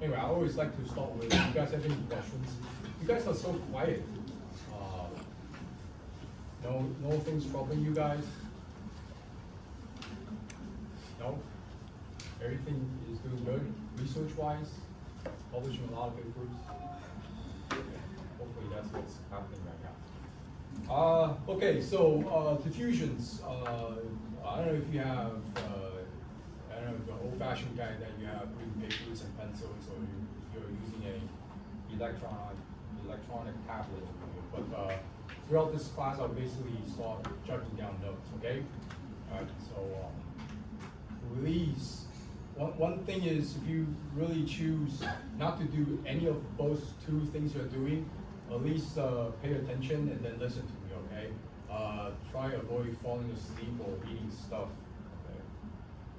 Anyway, I always like to start with, you guys have any questions? You guys are so quiet. No things troubling you guys? No? Everything is doing good, research-wise? Publishing a lot of papers? Hopefully that's what's happening right now. Okay, so diffusions. I don't know if you have, I don't know, the old-fashioned guy that you have reading papers and pencils, or you're using a electronic tablet. But throughout this class, I'll basically start jotting down notes. Okay. All right. So release. One thing is, if you really choose not to do any of those two things you're doing, at least pay attention and then listen to me, okay? Try avoid falling asleep or eating stuff.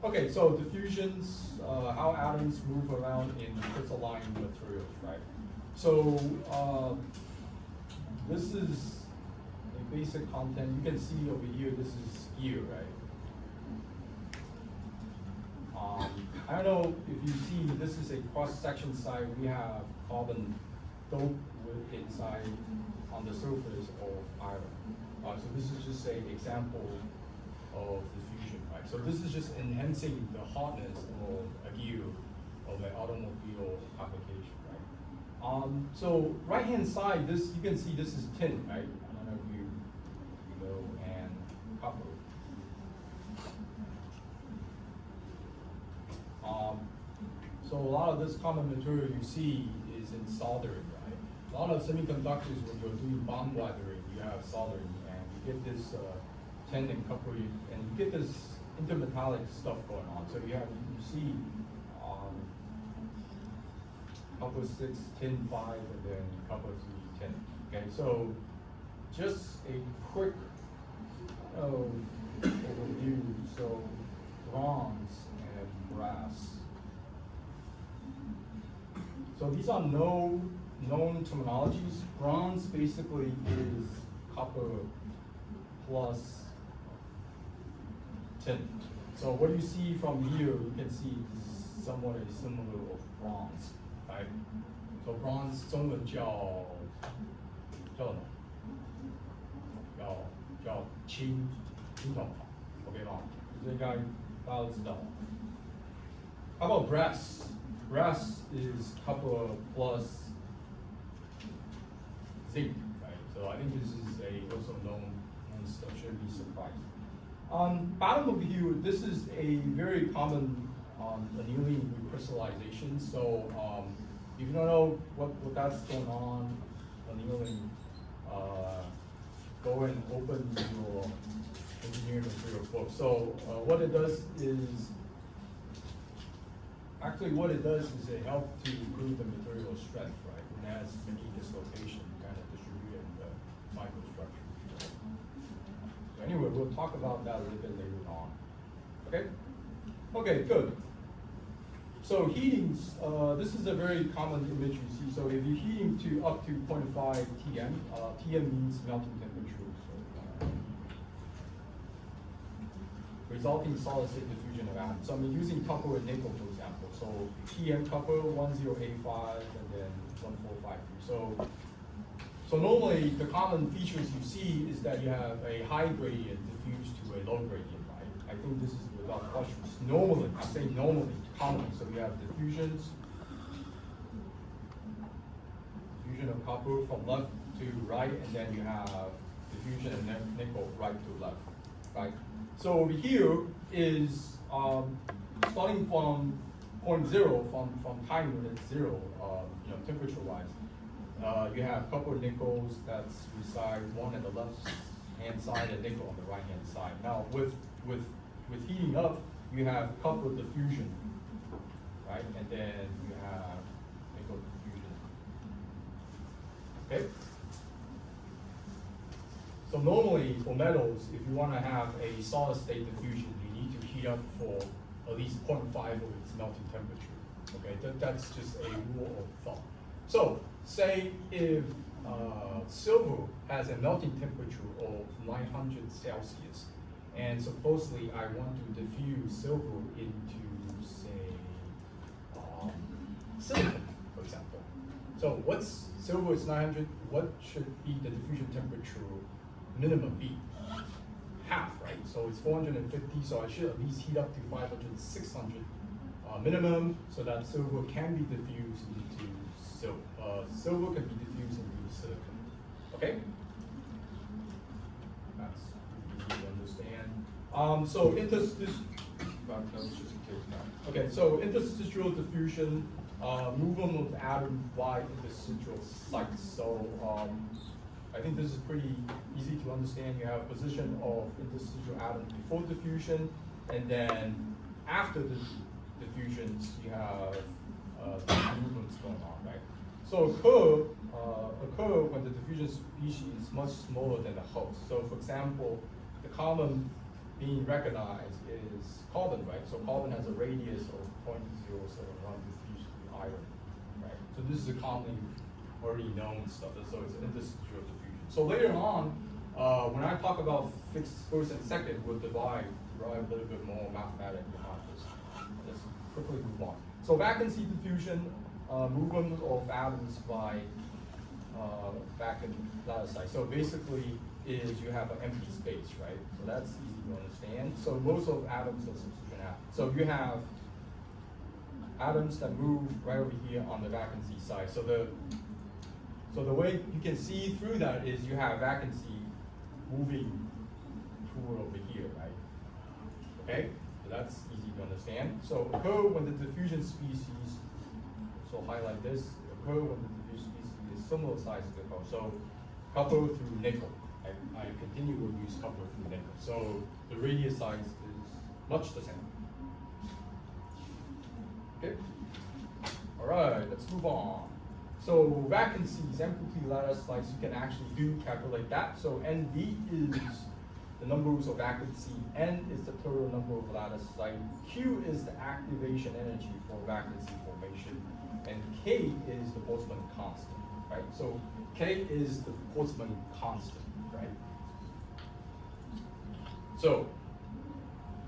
Okay, so diffusions, how atoms move around in crystalline materials, right? So this is a basic content. You can see over here, this is here, right? I don't know if you see, this is a cross-section side. We have carbon doped with inside on the surface of iron. So this is just an example of diffusion, right? So this is just enhancing the hardness of a gear of an automobile application, right? So right-hand side, this you can see this is tin, right? I don't know if you know, and copper. So a lot of this common material you see is in soldering, right? A lot of semiconductors, when you're doing bond wiring, you have soldering, and you get this tin and copper, and you get this intermetallic stuff going on. So you see copper 6, tin 5, and then copper 3, tin. Okay, so just a quick overview. So bronze and brass. So these are known terminologies. Bronze basically is copper plus tin. So what you see from here, you can see somewhat a similar of bronze, right? So bronze 中文叫青铜 ，OK 吗？这应该大家都知道。How about brass? Brass is copper plus zinc, right? So I think this is also known stuff, shouldn't be surprised. Bottom of here, this is a very common annealing recrystallization. So if you don't know what that's going on, annealing, go and open your engineering material book. So what it does is, it helps to improve the material strength, right? And as many dislocation kind of distributed in the microstructure. So anyway, we'll talk about that a little bit later on. Okay? Okay, good. So heating, this is a very common image you see. So if you're heating to up to 0.5 TM, TM means melting temperature. So, resulting solid state diffusion of atoms. So I'm using copper and nickel, for example. So TM copper 1085 and then 1453. So normally the common features you see is that you have a high gradient diffused to a low gradient, right? I think this is without questions. Normally, I say normally, commonly. So you have diffusion of copper from left to right, and then you have diffusion of nickel right to left, right? So over here is starting from 0.0, from time when it's 0, temperature-wise. You have copper nickels that's reside one at the left-hand side and nickel on the right-hand side. Now with heating up, you have copper diffusion, right? And then you have nickel diffusion. Okay? So normally for metals, if you want to have a solid state diffusion, you need to heat up for at least 0.5 of its melting temperature. Okay, that's just a rule of thumb. So say if silver has a melting temperature of 900 Celsius, and supposedly I want to diffuse silver into, say, silicon. So what's silver is 900, what should be the diffusion temperature minimum be? Half, right? So it's 450, so I should at least heat up to 500, 600 minimum, so that silver can be diffused into silver can be diffused into silicon. Okay? That's easy to understand. So okay, so interstitial diffusion, movement of atoms by interstitial sites. So I think this is pretty easy to understand. You have position of interstitial atoms before diffusion, and then after the diffusions, you have movements going on, right? So occur when the diffusion species is much smaller than the host. So for example, the carbon being recognized is carbon, right? So carbon has a radius of 0.071 diffuse iron, right? So this is a commonly already known stuff, so it's interstitial diffusion. So later on, when I talk about fixed first and second, we'll derive a little bit more mathematics behind this. Let's quickly move on. So vacancy diffusion, movement of atoms by vacuum lattice size. So basically is you have an empty space, right? So that's easy to understand. So most of atoms are substitution atoms. So you have atoms that move right over here on the vacancy side. So the way you can see through that is you have vacancy moving toward over here, right? Okay, so that's easy to understand. So occur when the diffusion species, so highlight this, occur when the diffusion species is similar size to the copper. So copper through nickel. I continue to use copper through nickel. So the radius size is much the same. Okay. All right, let's move on. So vacancies, empty lattice size, you can actually calculate that. So NV is the numbers of vacancy, N is the total number of lattice sites, Q is the activation energy for vacancy formation, and K is the Boltzmann constant, right? So K is the Boltzmann constant, right? So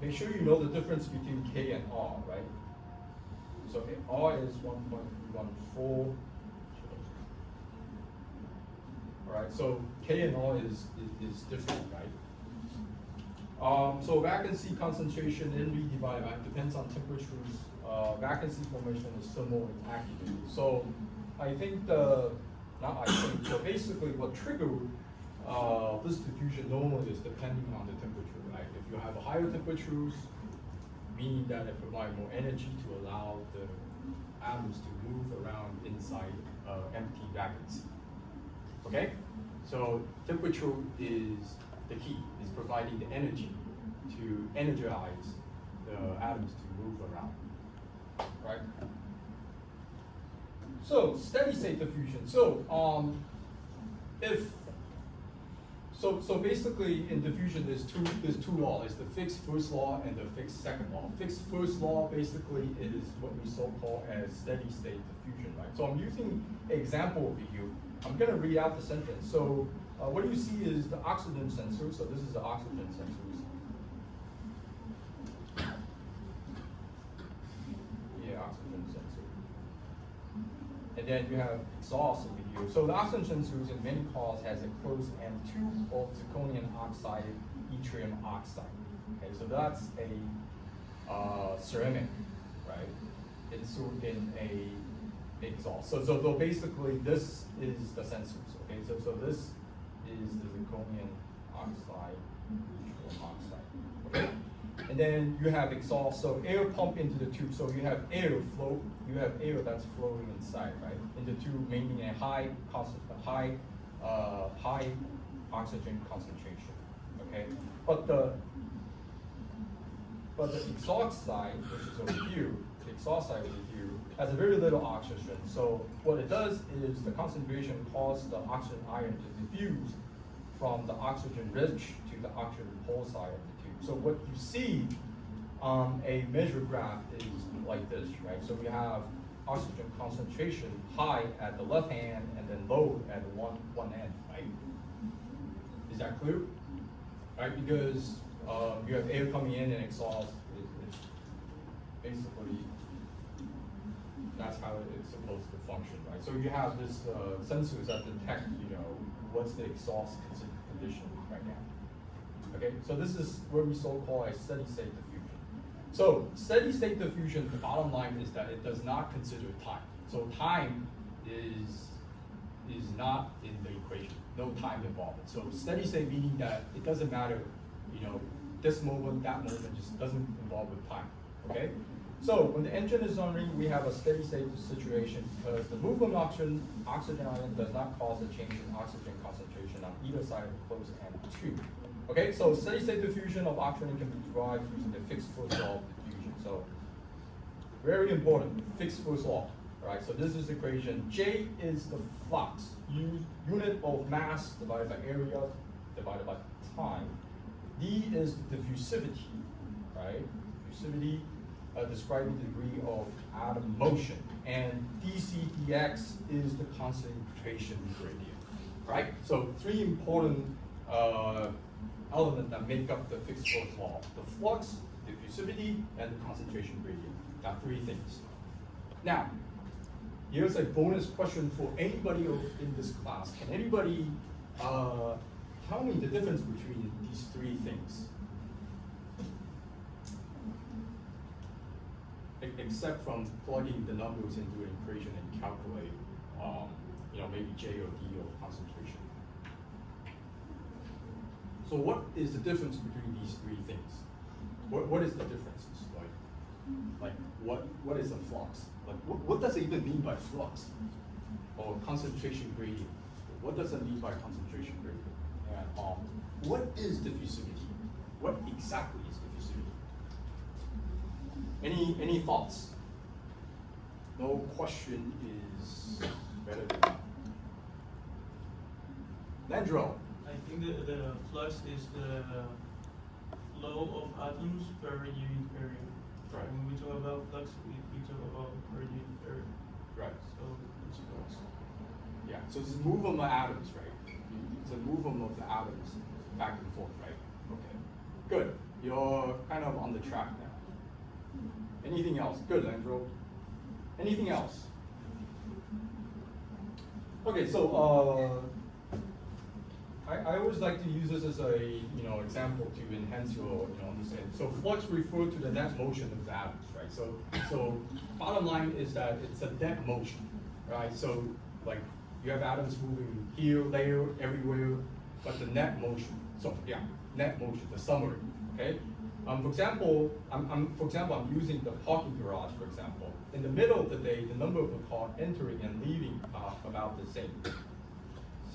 make sure you know the difference between K and R, right? So R is 1.314. All right, so K and R is different, right? So vacancy concentration NV divided by depends on temperatures. Vacancy formation is similar in activity. So I think so basically what triggered this diffusion normally is depending on the temperature, right? If you have a higher temperatures, meaning that it provides more energy to allow the atoms to move around inside empty vacancy. Okay, so temperature is the key, is providing the energy to energize the atoms to move around, right? So steady state diffusion. So so basically in diffusion there's two laws. The fixed first law and the fixed second law. Fixed first law basically is what we so-call as steady state diffusion, right? So I'm using an example over here. I'm going to read out the sentence. So what you see is the oxygen sensor. So this is the oxygen sensors. Yeah, oxygen sensor. And then you have exhaust over here. So the oxygen sensors in many cars has a closed end tube of zirconium oxide, yttrium oxide. Okay, so that's a ceramic, right? It's in a exhaust. So basically this is the sensors, okay? So this is the zirconium oxide, yttrium oxide, okay? And then you have exhaust, so air pump into the tube. So you have air flow, you have air that's flowing inside, right? In the tube, making a high oxygen concentration, okay? But the exhaust side, which is over here, the exhaust side over here, has a very little oxygen. So what it does is the concentration causes the oxygen ion to diffuse from the oxygen rich to the oxygen pole side of the tube. So what you see on a measure graph is like this, right? So we have oxygen concentration high at the left hand and then low at one end, right? Is that clear? Right, because you have air coming in and exhaust. It's basically That's how it's supposed to function, right? So you have this sensors that detect, what's the exhaust condition right now. Okay, so this is what we call a steady state diffusion. So steady state diffusion, the bottom line is that it does not consider time. So time is not in the equation, no time involved. So steady state meaning that it doesn't matter, this moment, that moment, just doesn't involve with time, okay? So when the engine is running, we have a steady state situation because the movement of oxygen ion does not cause a change in oxygen concentration on either side of the closed end tube. Okay, so steady state diffusion of oxygen can be derived using the fixed force law of diffusion. So very important, fixed force law. Right, so this is the equation. J is the flux, unit of mass divided by area divided by time. D is the diffusivity, right? Diffusivity describing the degree of atom motion. And dc dx is the concentration gradient, right? So three important elements that make up the fixed force law: the flux, diffusivity, and the concentration gradient. Got three things. Now, here's a bonus question for anybody in this class. Can anybody tell me the difference between these three things? Except from plugging the numbers into an equation and calculate, maybe J or D or concentration. So what is the difference between these three things? What is the differences? Like what is a flux? Like what does it even mean by flux? Or concentration gradient? What does it mean by concentration gradient? And what is diffusivity? What exactly is diffusivity? Any thoughts? No question is better than none. Landro. I think the flux is the flow of atoms per unit area. Right. When we talk about flux, we talk about per unit area. Right. So it's flux. Yeah, so it's movement of atoms, right? It's a movement of the atoms back and forth, right? Okay, good. You're kind of on the track now. Anything else? Good, Landro. Anything else? Okay, so I always like to use this as a example to enhance your understanding. So flux refers to the net motion of the atoms, right? So bottom line is that it's a net motion, right? So like you have atoms moving here, there, everywhere, but the net motion. So yeah, net motion, the summary. Okay. For example, I'm using the parking garage, for example. In the middle of the day, the number of the car entering and leaving are about the same.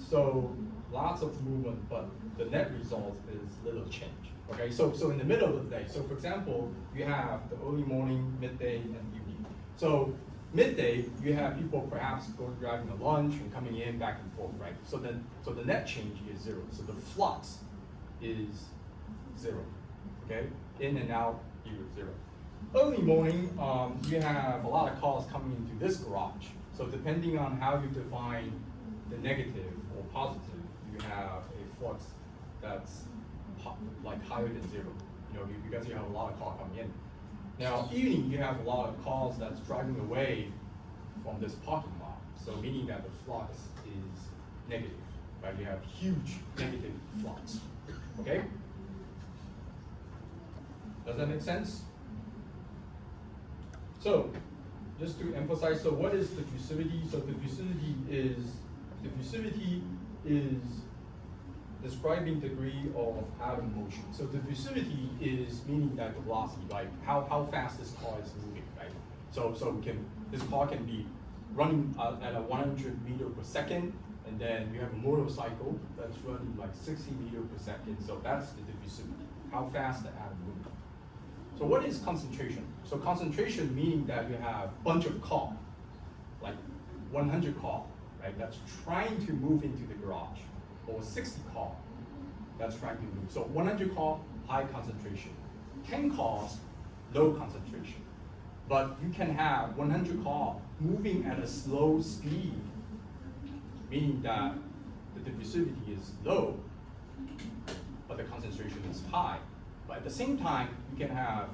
So lots of movement, but the net result is little change. Okay, so in the middle of the day, so for example, you have the early morning, midday, and evening. So midday, you have people perhaps driving a lunch and coming in back and forth, right? So the net change is zero. So the flux is zero. Okay, in and out, zero. Early morning, you have a lot of cars coming into this garage. So depending on how you define the negative or positive, you have a flux that's like higher than zero. Because you have a lot of cars coming in. Now, evening, you have a lot of cars that's driving away from this parking lot. So meaning that the flux is negative, right? You have huge negative flux. Okay? Does that make sense? So, just to emphasize, so what is diffusivity? So diffusivity is describing degree of atom motion. So diffusivity is meaning that the velocity, like how fast this car is moving, right? So this car can be running at a 100 meter per second, and then you have a motorcycle that's running like 60 meter per second. So that's the diffusivity, how fast the atom moves. So what is concentration? So concentration meaning that you have a bunch of car, like 100 car, right? That's trying to move into the garage, or 60 car that's trying to move. So 100 car, high concentration. 10 cars, low concentration. But you can have 100 car moving at a slow speed, meaning that the diffusivity is low, but the concentration is high. But at the same time, you can have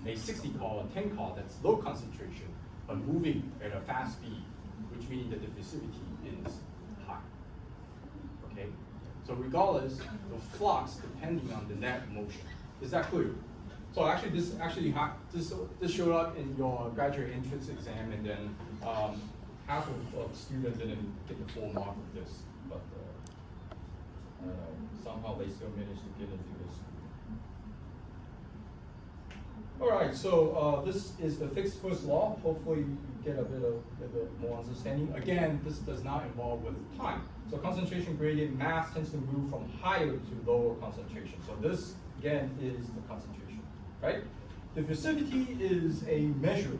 a 60 car or 10 car that's low concentration, moving at a fast speed, which means that the diffusivity is high. Okay? So regardless, the flux depending on the net motion. Is that clear? So actually, this showed up in your graduate entrance exam, and then half of students didn't get the full mark of this, but somehow they still managed to get into this. All right, so this is the fixed first law. Hopefully you get a bit more understanding. Again, this does not involve with time. So concentration gradient, mass tends to move from higher to lower concentration. So this, again, is the concentration, right? Diffusivity is a measure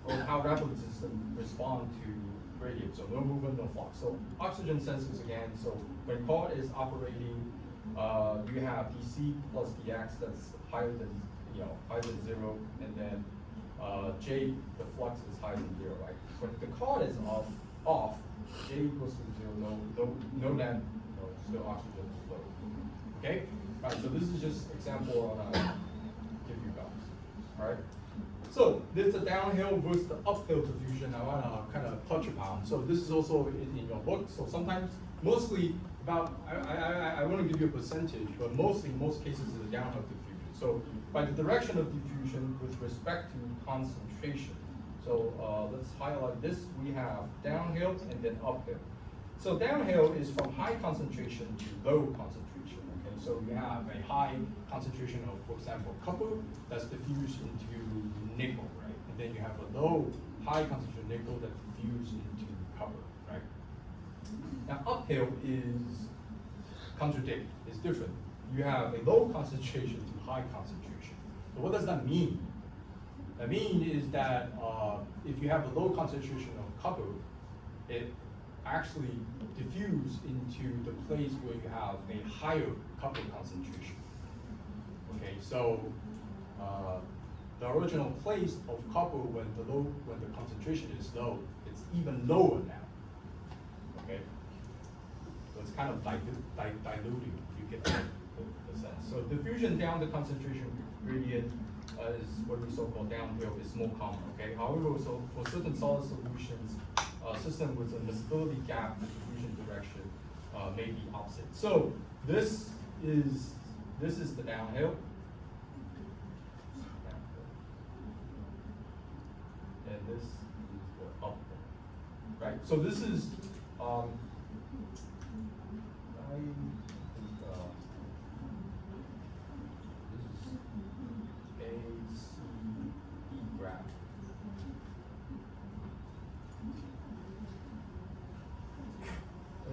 of how rapidly the system respond to gradient. So no movement, no flux. So oxygen sensors, again, so when car is operating, you have dc plus dx that's higher than zero, and then J, the flux is higher than zero, right? When the car is off, J equals to zero, no net, still oxygen is low. Okay? All right, so this is just example on give you guys. All right? So there's the downhill versus the uphill diffusion I want to kind of touch upon. So this is also in your book. So sometimes, mostly about, I want to give you a percentage, but mostly in most cases is a downhill diffusion. So by the direction of diffusion with respect to concentration. So let's highlight this. We have downhill and then uphill. So downhill is from high concentration to low concentration. Okay, so you have a high concentration of, for example, copper that's diffused into nickel, right? And then you have a high concentration nickel that diffused into copper, right? Now uphill is contradict. It's different. You have a low concentration to high concentration. So what does that mean? That means is that if you have a low concentration of copper, it actually diffuses into the place where you have a higher copper concentration. Okay, so the original place of copper when the concentration is low, it's even lower now. Okay, so it's kind of diluting. You get the sense. So diffusion down the concentration gradient is what we so-called downhill is more common. Okay. However, so for certain solid solutions, system with a miscibility gap, the diffusion direction may be opposite. So this is the downhill. And this is the uphill. Right. So this is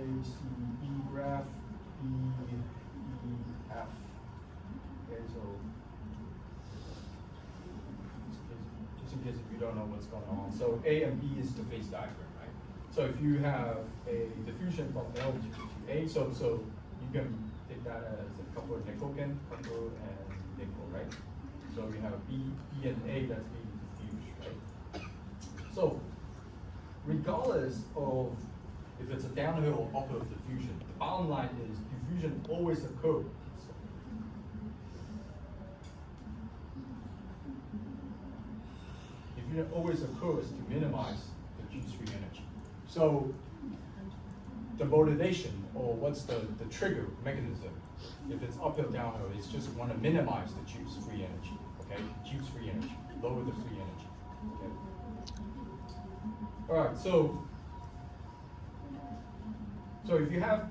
ACE graph, BEF. Okay, so just in case if you don't know what's going on. So A and B is the phase diagram, right? So if you have a diffusion from L to A, so you can take that as a couple of nickel again, copper and nickel, right? So you have B and A that's being diffused, right? So regardless of if it's a downhill or uphill diffusion, the bottom line is diffusion always occurs. Diffusion always occurs to minimize the Gibbs free energy. So the motivation or what's the trigger mechanism, if it's uphill, downhill, it's just want to minimize the Gibbs free energy. Okay, Gibbs free energy, lower the free energy. Okay. All right, so if you have,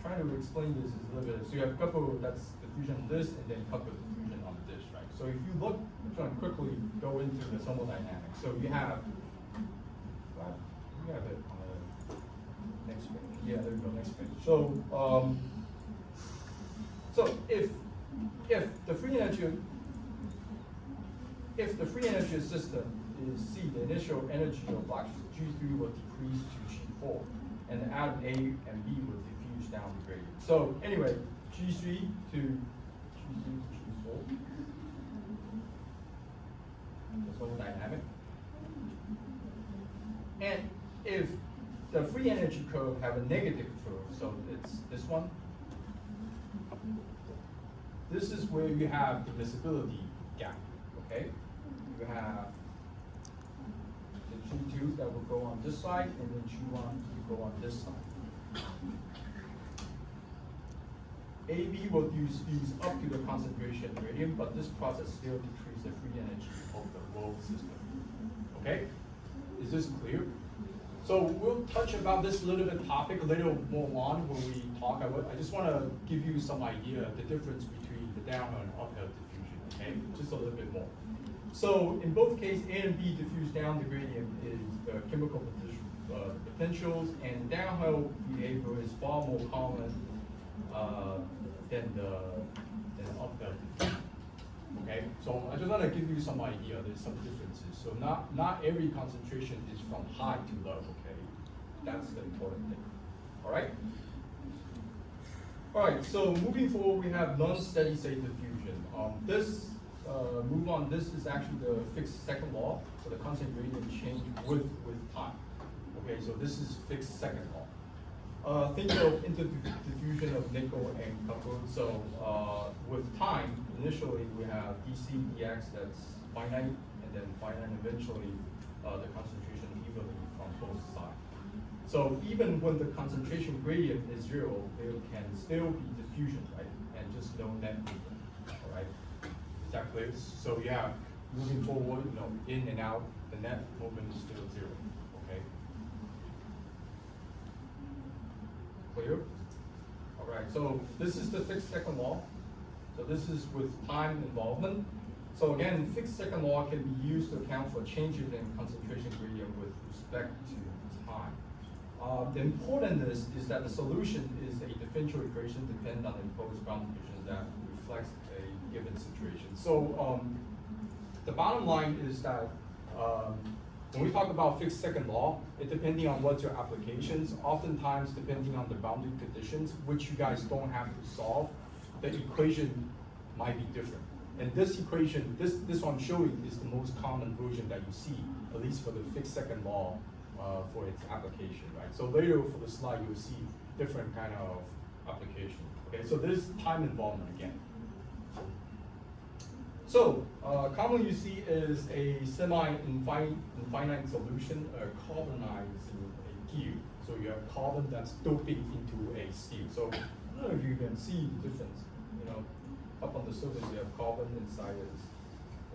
trying to explain this is a little bit, so you have a couple that's diffusion on this and then a couple of diffusion on this, right? So if you look, I'm trying to quickly go into the thermodynamics. So you have it on the next page. Yeah, there we go, next page. So, so if the free energy system is C, the initial energy of flux G3 will decrease to G4. And the atom A and B will diffuse down the gradient. So anyway, G3 to G4. That's all dynamic. And if the free energy curve have a negative curve, so it's this one. This is where you have the miscibility gap. Okay, you have that will go on this side, and then G1 will go on this side. AB will use these up to the concentration gradient, but this process still decreases the free energy of the whole system. Okay? Is this clear? So we'll touch about this little bit topic a little more on when we talk about it. I just want to give you some idea of the difference between the downhill and uphill diffusion, okay? Just a little bit more. So in both cases, A and B diffuse down the gradient is the chemical potentials, and downhill behavior is far more common than uphill diffusion. Okay, so I just want to give you some idea. There's some differences. So not every concentration is from high to low. Okay, that's the important thing. All right. All right. So moving forward, we have non-steady state diffusion. This is actually the fixed second law. So the constant gradient change with time. Okay, so this is fixed second law. Think of interdiffusion of nickel and copper. So with time, initially we have dc dx that's finite, and then finite eventually the concentration evenly on both sides. So even when the concentration gradient is 0, there can still be diffusion, right? And just no net movement. All right, is that clear? So yeah, moving forward, in and out, the net movement is still 0. Okay. Clear? All right, so this is the fixed second law. So this is with time involvement. So again, fixed second law can be used to account for changes in concentration gradient with respect to time. The importantness is that the solution is a differential equation dependent on imposed boundary conditions that reflects a given situation. So the bottom line is that when we talk about fixed second law, it depending on what's your applications, oftentimes depending on the boundary conditions, which you guys don't have to solve, the equation might be different. And this equation, this one I'm showing is the most common version that you see, at least for the fixed second law for its application, right? So later for the slide, you'll see different kind of application. Okay, so this time involvement again. So commonly you see is a semi-infinite solution carbonizing a cube. So you have carbon that's doping into a steel. So I don't know if you can see the difference. Up on the surface you have carbon, inside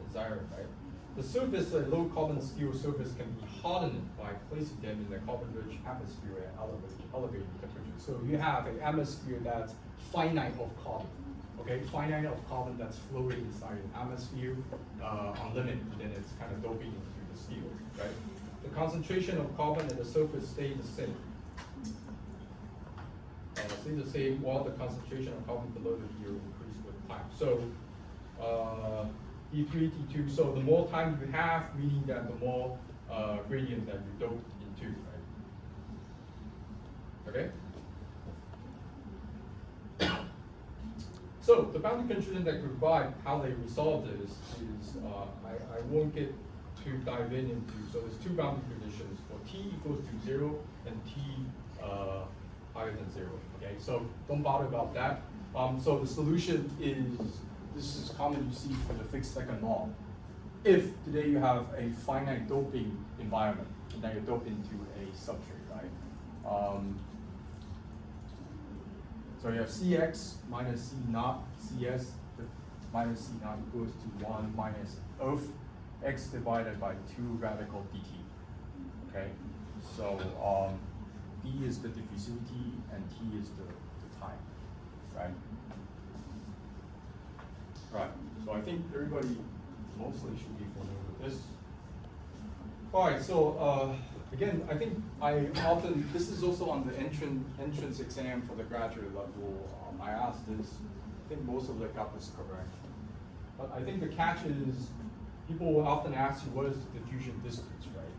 is iron, right? The surface, a low carbon steel surface can be hardened by placing them in a carbon-rich atmosphere at elevated temperature. So you have an atmosphere that's finite of carbon. Okay, finite of carbon that's floating inside an atmosphere unlimited, and then it's kind of doping into the steel, right? The concentration of carbon at the surface stays the same. Stays the same while the concentration of carbon below the here increases with time. So T3, T2, so the more time you have, meaning that the more gradient that you dope into, right? Okay? So the boundary condition that provide how they resolve this is, I won't get to dive into, so there's two boundary conditions for t equals to 0 and t higher than 0, okay? So don't bother about that. So the solution is, this is common you see for the fixed second law. If today you have a finite doping environment, and then you dope into a substrate, right? So you have Cx minus C naught, Cs minus C naught equals to 1 minus of x divided by 2 radical dt. Okay, so d is the diffusivity and t is the time, right? Right, so I think everybody mostly should be familiar with this. All right, so again, I think this is also on the entrance exam for the graduate level. I asked this, I think most of them got this correct. But I think the catch is, people will often ask you, what is the diffusion distance, right?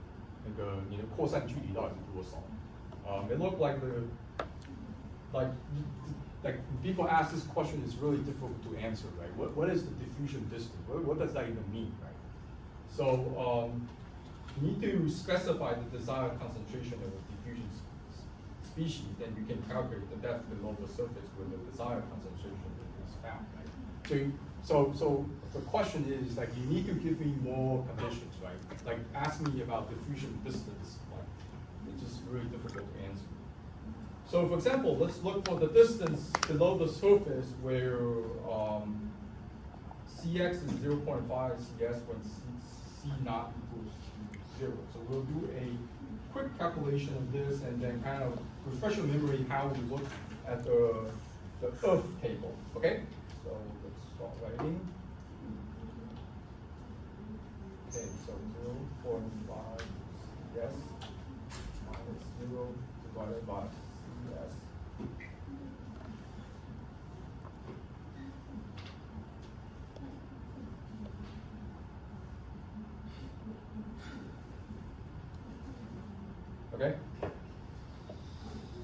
那个你的扩散距离到底是多少? It looked like like people ask this question, it's really difficult to answer, right? What is the diffusion distance? What does that even mean, right? So you need to specify the desired concentration of a diffusion species, then you can calculate the depth below the surface where the desired concentration is found, right? So So the question is like you need to give me more conditions, right? Like ask me about diffusion distance. Like, it's just really difficult to answer. So for example, let's look for the distance below the surface where Cx is 0.5 Cs when C naught equals to 0. So we'll do a quick calculation of this and then kind of refresh your memory how we look at the Earth table, okay? So let's start writing. Okay, so 0.5 Cs minus 0 divided by Cs. Okay?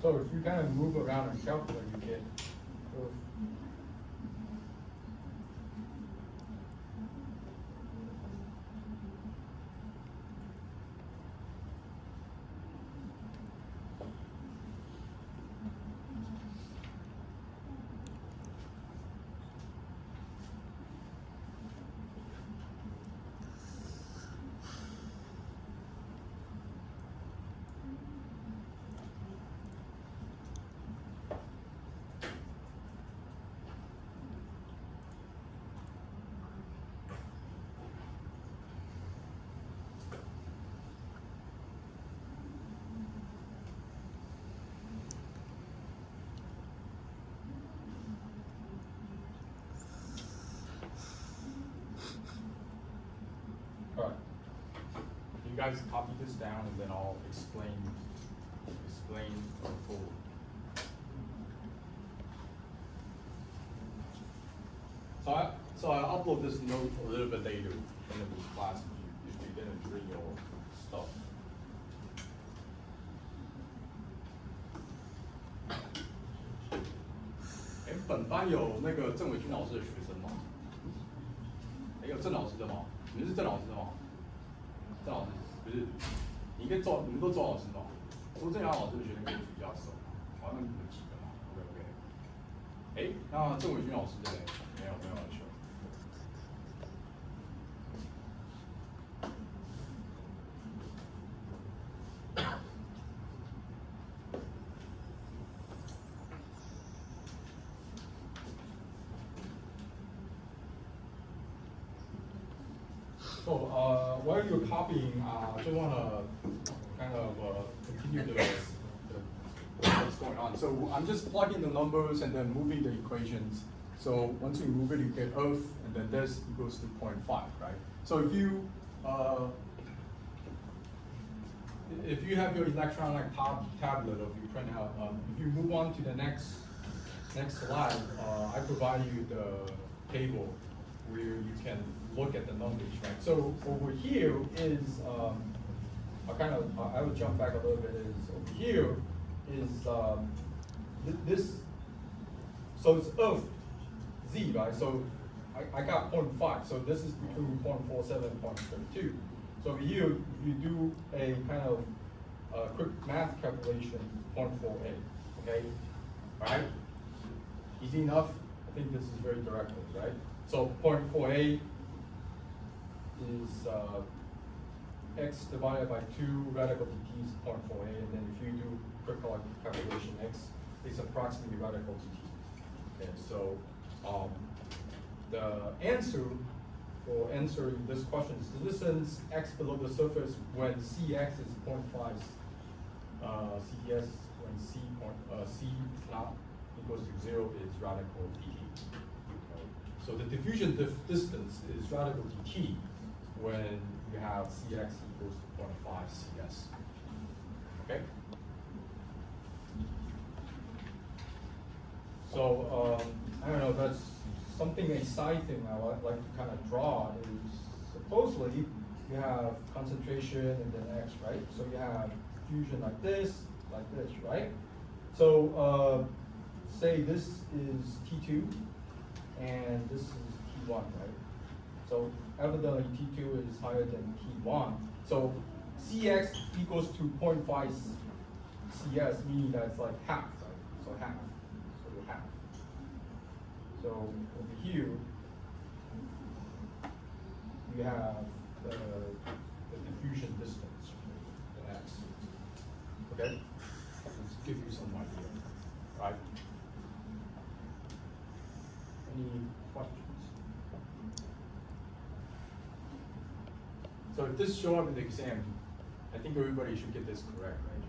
So if you kind of move around and calculate, you get all right. You guys copy this down and then I'll explain going forward. So I upload this note a little bit later in this class if you didn't bring your stuff.本班有那个郑伟军老师的学生吗？有郑老师的吗？你们是郑老师的吗？郑老师不是，你们都周老师吗？说郑阳老师的学生跟你比较熟，好，那你们几个嘛 ？OK。那郑伟军老师的没有来修。So while you're copying, I just want to kind of continue what's going on. So I'm just plugging the numbers and then moving the equations. So once you move it, you get Earth, and then this equals to 0.5, right? So if you have your electronic tablet of your printout, if you move on to the next slide, I provide you the table where you can look at the numbers, right? So over here is, I will jump back a little bit, is over here is this, so it's Earth Z, right? So I got 0.5, so this is between 0.47 and 0.32. So over here, if you do a kind of quick math calculation, 0.48, okay? All right? Easy enough? I think this is very direct, right? So 0.48 is x divided by 2 radical dt is 0.48, and then if you do quick calculation, x is approximately radical dt. Okay, so the answer for answering this question is the distance x below the surface when Cx is 0.5 Cs when C naught equals to 0 is radical dt. Okay. So the diffusion distance is radical dt when you have Cx equals to 0.5 Cs. Okay? So, I don't know, that's something, a side thing I would like to kind of draw is supposedly you have concentration and then X, right? So you have diffusion like this, right? So, say this is T2 and this is T1, right? So evidently T2 is higher than T1. So Cx equals to 0.5 Cs, meaning that's like half, right? So half. So half. So over here, you have the diffusion distance, the x. Okay? Let's give you some idea, right? Any questions? So if this show up in the exam, I think everybody should get this correct, right?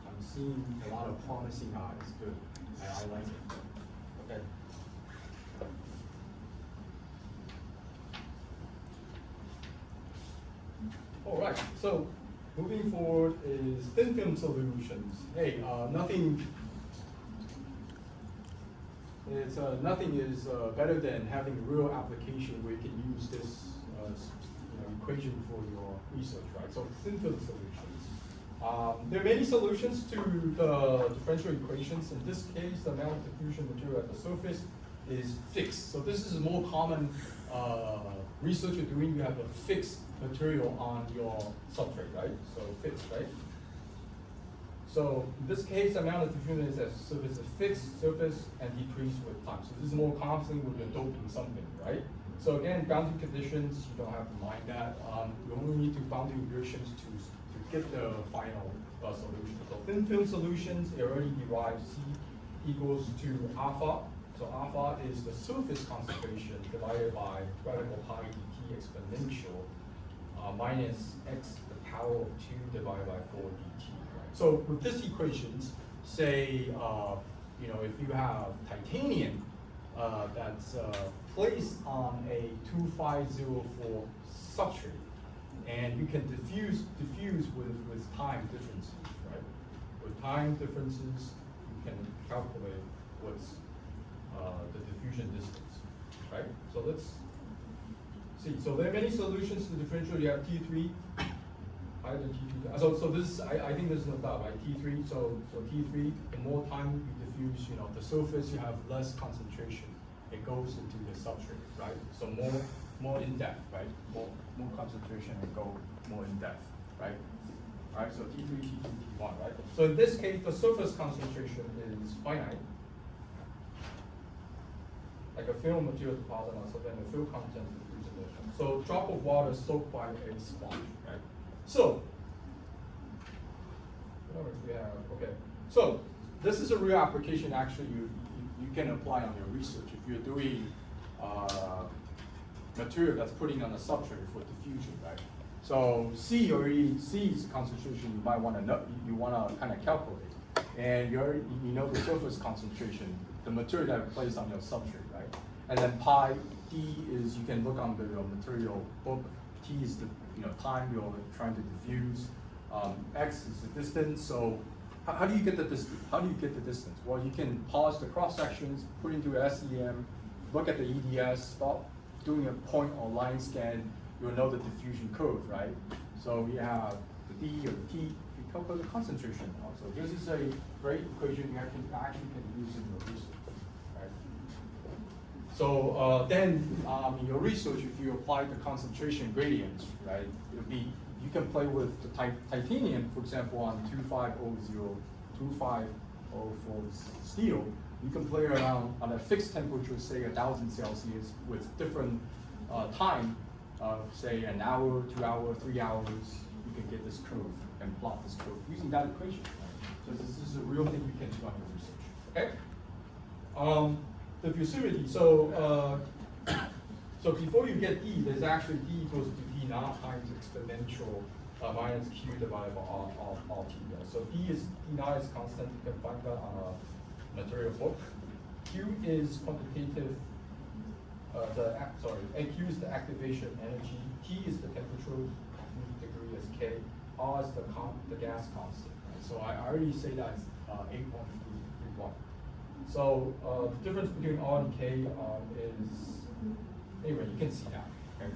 I'm seeing a lot of promising eyes. Good. I like it. Okay. All right. So moving forward is thin film solutions. Hey, nothing. Nothing is better than having a real application where you can use this equation for your research, right? So thin film solutions. There are many solutions to the differential equations. In this case, the amount of diffusion material at the surface is fixed. So this is a more common research you're doing. You have a fixed material on your substrate, right? So fixed, right? So in this case, the amount of diffusion is at the surface is fixed surface and decrease with time. So this is more common when you're doping something, right? So again, boundary conditions, you don't have to mind that. You only need to boundary conditions to get the final solution. So thin film solutions, it already derives C equals to alpha. So alpha is the surface concentration divided by radical pi dt exponential minus x to the power of 2 divided by 4 dt. Right? So with this equations, say if you have titanium that's placed on a 2504 substrate, and you can diffuse with time differences, right? With time differences, you can calculate what's the diffusion distance, right? So let's see. So there are many solutions to the differential. You have T3, higher than T2. So this, I think there's no doubt, right? T3. So T3. The more time you diffuse, the surface, you have less concentration. It goes into the substrate, right? So more in depth, right? More concentration and go more in depth, right? All right. So T3, T2, T1, right? So in this case, the surface concentration is finite. Like a film material deposit on something, the film content diffusion motion. So drop of water soaked by a sponge, right? So okay. So this is a real application. Actually, you can apply on your research if you're doing material that's putting on a substrate for diffusion, right? So C's concentration you might want to know. You want to kind of calculate, and you know the surface concentration, the material that you place on your substrate, right? And then pi d is, you can look on the material book. T is the time you're trying to diffuse. X is the distance. So how do you get the distance? Well, you can pause the cross sections, put into SEM, look at the EDS, start doing a point or line scan. You'll know the diffusion curve, right? So we have the D or the T. You calculate the concentration. So this is a great equation you actually can use in your research. So then in your research, if you apply the concentration gradients, right, you can play with the titanium, for example, on 2504 steel. You can play around on a fixed temperature, say 1,000 Celsius, with different time, say an hour, 2 hours, 3 hours. You can get this curve and plot this curve using that equation. Right? So this is a real thing you can do on your research. Okay. Diffusivity. So before you get E, there's actually D equals to D naught times exponential minus Q divided by R T. So D naught is constant. You can find that on a material book. Q is quantitative. Q is the activation energy. T is the temperature degree as K. R is the gas constant. Right? So I already say that's 8.331. So the difference between R and K is, anyway, you can see that. Okay?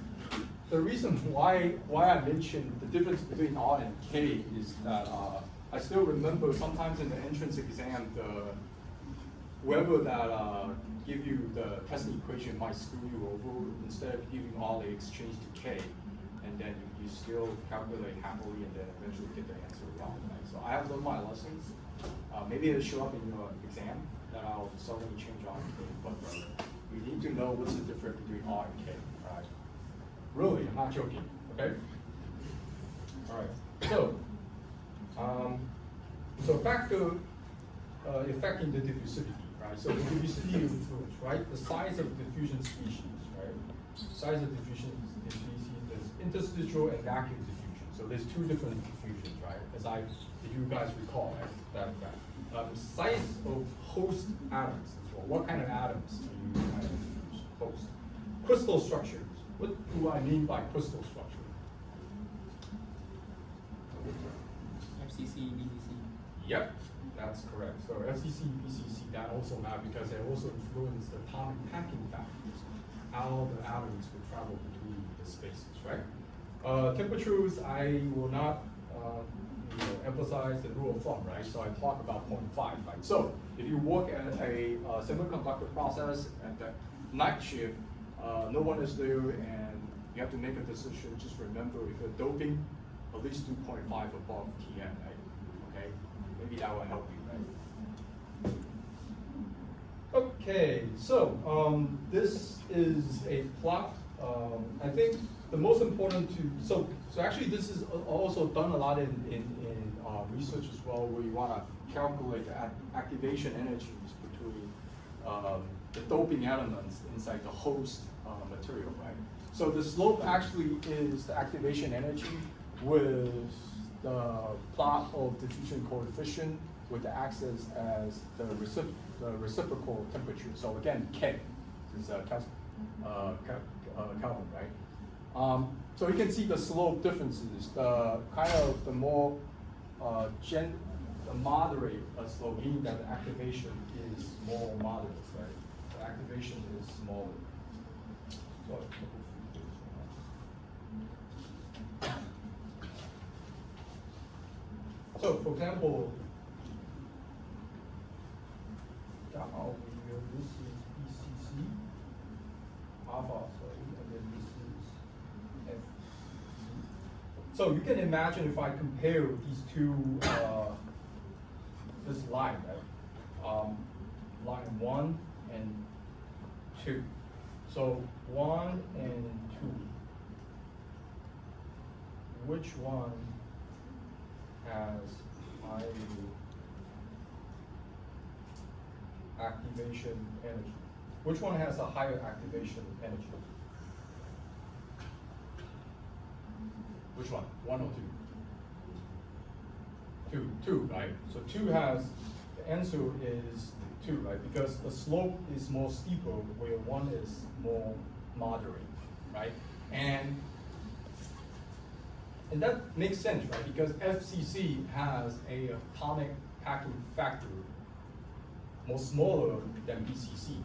The reason why I mentioned the difference between R and K is that I still remember sometimes in the entrance exam, whoever that give you the testing equation might screw you over. Instead of giving R, they exchange to K, and then you still calculate happily and then eventually get the answer wrong. Right? So I have learned my lessons. Maybe it'll show up in your exam that I'll suddenly change on, but we need to know what's the difference between R and K, right? Really, I'm not joking, okay? All right, so factor affecting the diffusivity, right? So the diffusivity of fluids, right? The size of diffusion species, right? Size of diffusion species, there's interstitial and vacuum diffusion. So there's two different diffusions, right? If you guys recall, right? That fact. Size of host atoms as well. What kind of atoms do you kind of use? Host. Crystal structures. What do I mean by crystal structure? FCC, BCC. Yep, that's correct. So FCC, BCC, that also matter because they also influence the atomic packing factors, how the atoms will travel between the spaces, right? Temperatures, I will not emphasize the rule of thumb, right? So I talk about 0.5, right? So if you work at a semiconductor process at the night shift, no one is there and you have to make a decision, just remember if you're doping, at least 2.5 above TN, right? Okay, maybe that will help you, right? Okay, so this is a plot. I think the most important so actually this is also done a lot in research as well, where you want to calculate the activation energies between the doping elements inside the host material, right? So the slope actually is the activation energy with the plot of diffusion coefficient with the axis as the reciprocal temperature. So again, K is Kelvin, right? So you can see the slope differences. The kind of the more the moderate slope, meaning that the activation is more moderate, right? The activation is smaller. So, for example, this is BCC, alpha, sorry, and then this is FCC. So you can imagine if I compare these two, this line, right? Line 1 and 2. So 1 and 2. Which one has higher activation energy? Which one has a higher activation energy? Which one? 1 or 2? 2, right? So 2 has, the answer is 2, right? Because the slope is more steeper, where 1 is more moderate, right? And that makes sense, right? Because FCC has a atomic packing factor more smaller than BCC.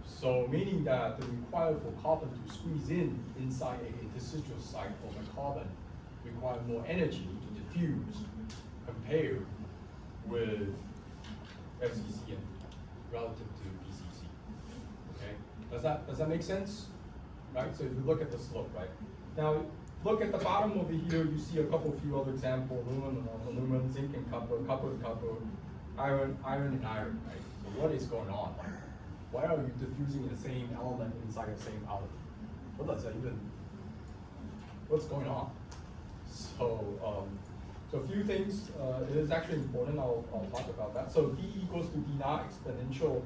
So meaning that the required for carbon to squeeze inside an interstitial site of a carbon require more energy to diffuse compared with FCC and relative to BCC. Okay, does that make sense? Right. So if you look at the slope, right now, look at the bottom over here. You see a few other examples: aluminum, zinc and copper, copper and copper, iron and iron. Right. So what is going on? Why are you diffusing the same element inside the same element? What does that even? What's going on? So, so a few things. It is actually important. I'll talk about that. So D equals to D naught exponential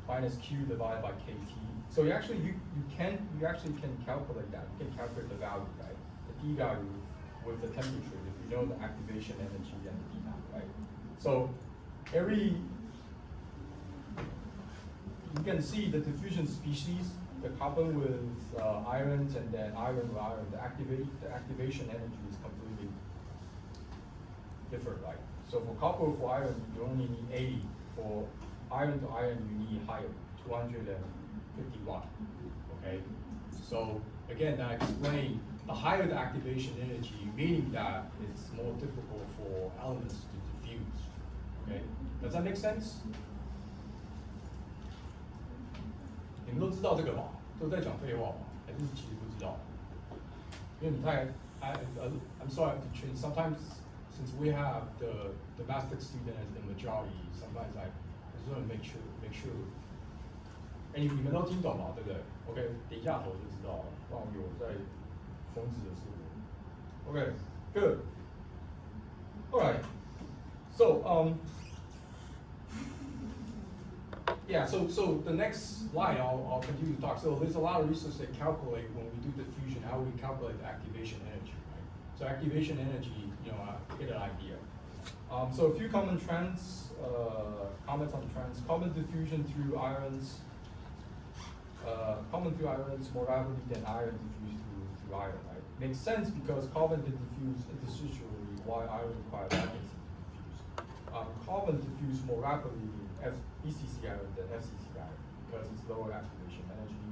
minus Q divided by KT. So you actually can calculate that. You can calculate the value, right? The D value with the temperature if you know the activation energy and the D naught, right? So you can see the diffusion species, the carbon with irons and then iron with iron, the activation energy is completely different, right? So for copper for iron, you only need 80. For iron to iron, you need higher, 251, okay? So again, I explained the higher the activation energy, meaning that it's more difficult for elements to diffuse, okay? Does that make sense? 你们都知道这个吧？都在讲废话吗？还是其实不知道？因为你太 I'm sorry to change. Sometimes since we have the domestic student as the majority, sometimes I just want to make sure 哎，你们都听懂嘛，对不对 ？OK， 点一下头就知道了，不然有在疯子的是我。OK, good. All right. So yeah. So the next slide, I'll continue to talk. So there's a lot of research that calculate when we do diffusion, how we calculate the activation energy, right? So activation energy, get an idea. So a few common trends, comments on trends. Common diffusion through ions. Carbon through ions more rapidly than iron diffuse through iron, right? Makes sense because carbon can diffuse interstitially while iron requires magnets to diffuse. Carbon diffuse more rapidly in BCC iron than FCC iron because it's lower activation energy.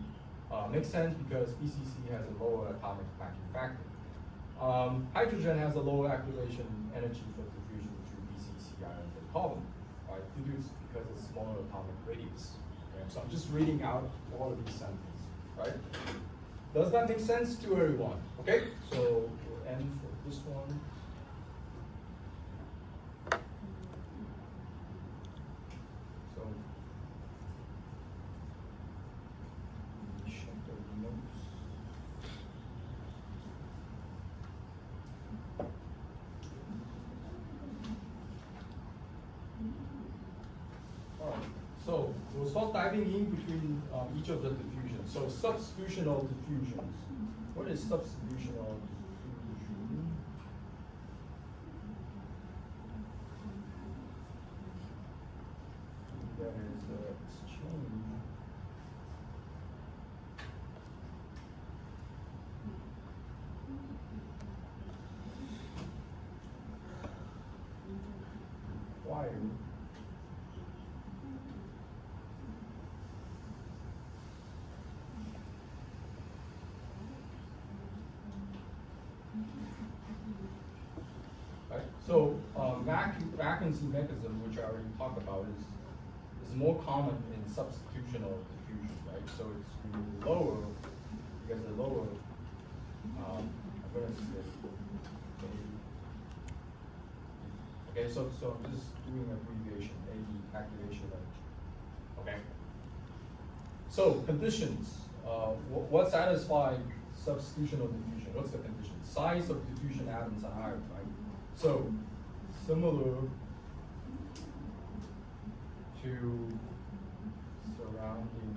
Makes sense because BCC has a lower atomic packing factor. Hydrogen has a lower activation energy for diffusion through BCC iron than carbon, right? Because it's smaller atomic radius. Okay? So I'm just reading out all of these sentences, right? Does that make sense to everyone? Okay, so we'll end for this one. So check the notes. All right. So we'll start diving in between each of the diffusions. So substitutional diffusions. What is substitutional diffusion? That is exchange. Why? Right. So vacancy mechanism, which I already talked about, is more common in substitutional diffusion, right? So it's really lower because the lower. I'm gonna say. Okay, so I'm just doing abbreviation, AD activation energy. Okay. So conditions. What satisfies substitutional diffusion? What's the condition? Size of diffusion atoms are higher, right? So similar to surrounding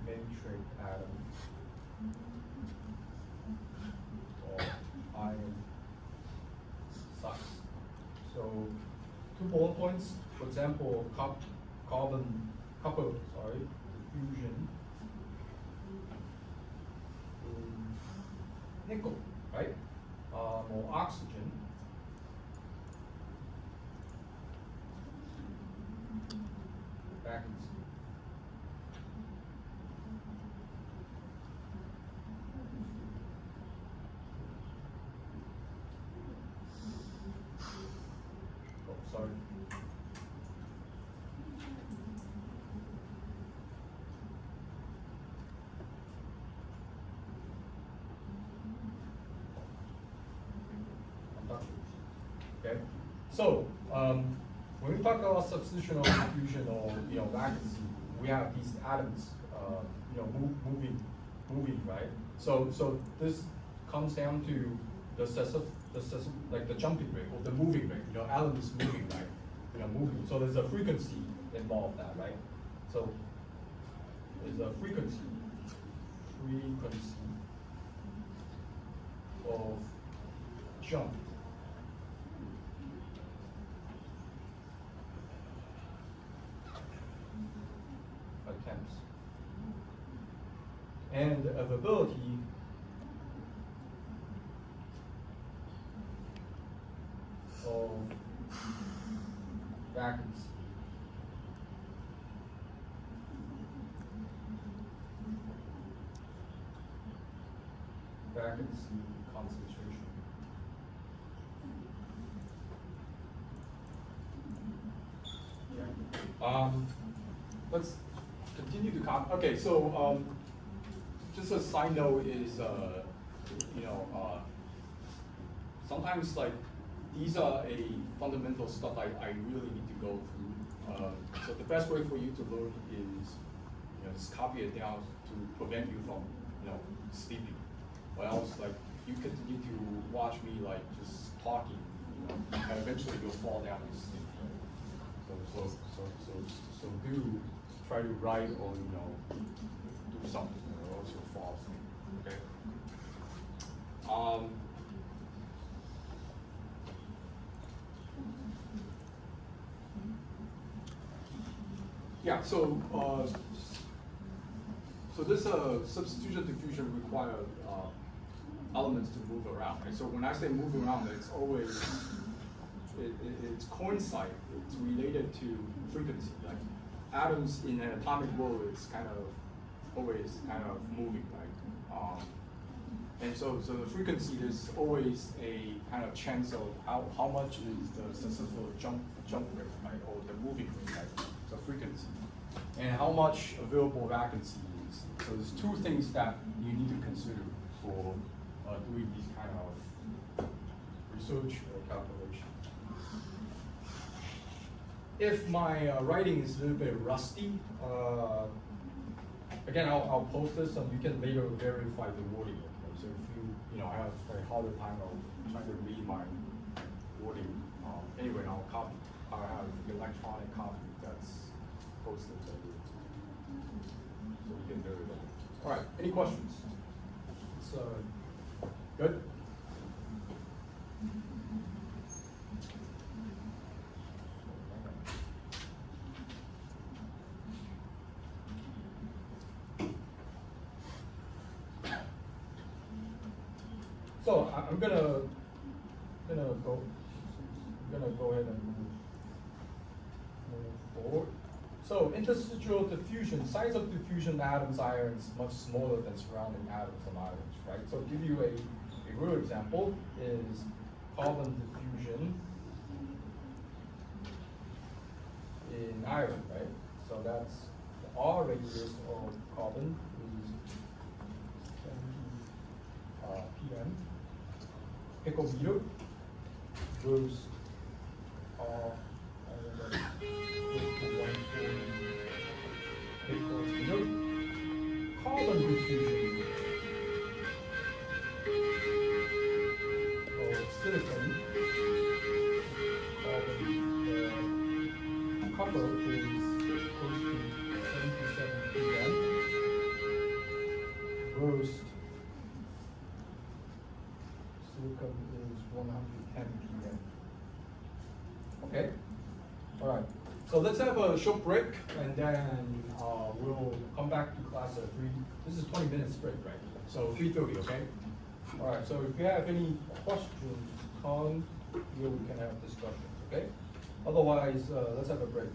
matrix atoms or iron size. So 2 bullet points. For example, copper diffusion. Nickel, right? Or oxygen. Vacancy. Oh, sorry. Okay, so when we talk about substitutional diffusion or vacancy, we have these atoms, moving, right? So this comes down to the jumping rate or the moving rate. Atoms moving, right? Moving. So there's a frequency involved that, right? So there's a frequency of jump. Attempts and the availability of vacancy. Vacancy concentration. Yeah. Let's continue to copy. Okay, so just a side note is, sometimes like these are a fundamental stuff I really need to go through. So the best way for you to learn is, just copy it down to prevent you from, sleeping. Or else, like, you continue to watch me, like, just talking, and eventually you'll fall down and sleep. So do try to write or, do something, or else you'll fall asleep, okay? Yeah, so this substitution diffusion require elements to move around. Right? So when I say move around, it's always it's coincide. It's related to frequency. Like atoms in an atomic world, it's kind of always kind of moving, right? And so the frequency is always a kind of chance of how much is the successful jump rate, right, or the moving rate, right? So frequency, and how much available vacancy is. So there's two things that you need to consider for doing these kind of research or calculation. If my writing is a little bit rusty, again, I'll post this and you can later verify the wording. Okay? So if you have a harder time of trying to read my wording, anyway, I'll have the electronic copy that's posted later. So you can verify. All right, any questions? It's good? So I'm gonna go ahead and move forward. So interstitial diffusion, size of diffusion atoms ions much smaller than surrounding atoms and ions, right? So to give you a real example is carbon diffusion in iron, right? So that's the R radius of carbon is 10 ppm. Picometer goes carbon diffusion of silicon, copper is close to 77 ppm. Roast silicon is 110 ppm. Okay? All right. So let's have a short break, and then we'll come back to class at 3. This is 20 minutes break, right? So 3:30, okay? All right. So if you have any questions, here we can have discussions, okay? Otherwise, let's have a break.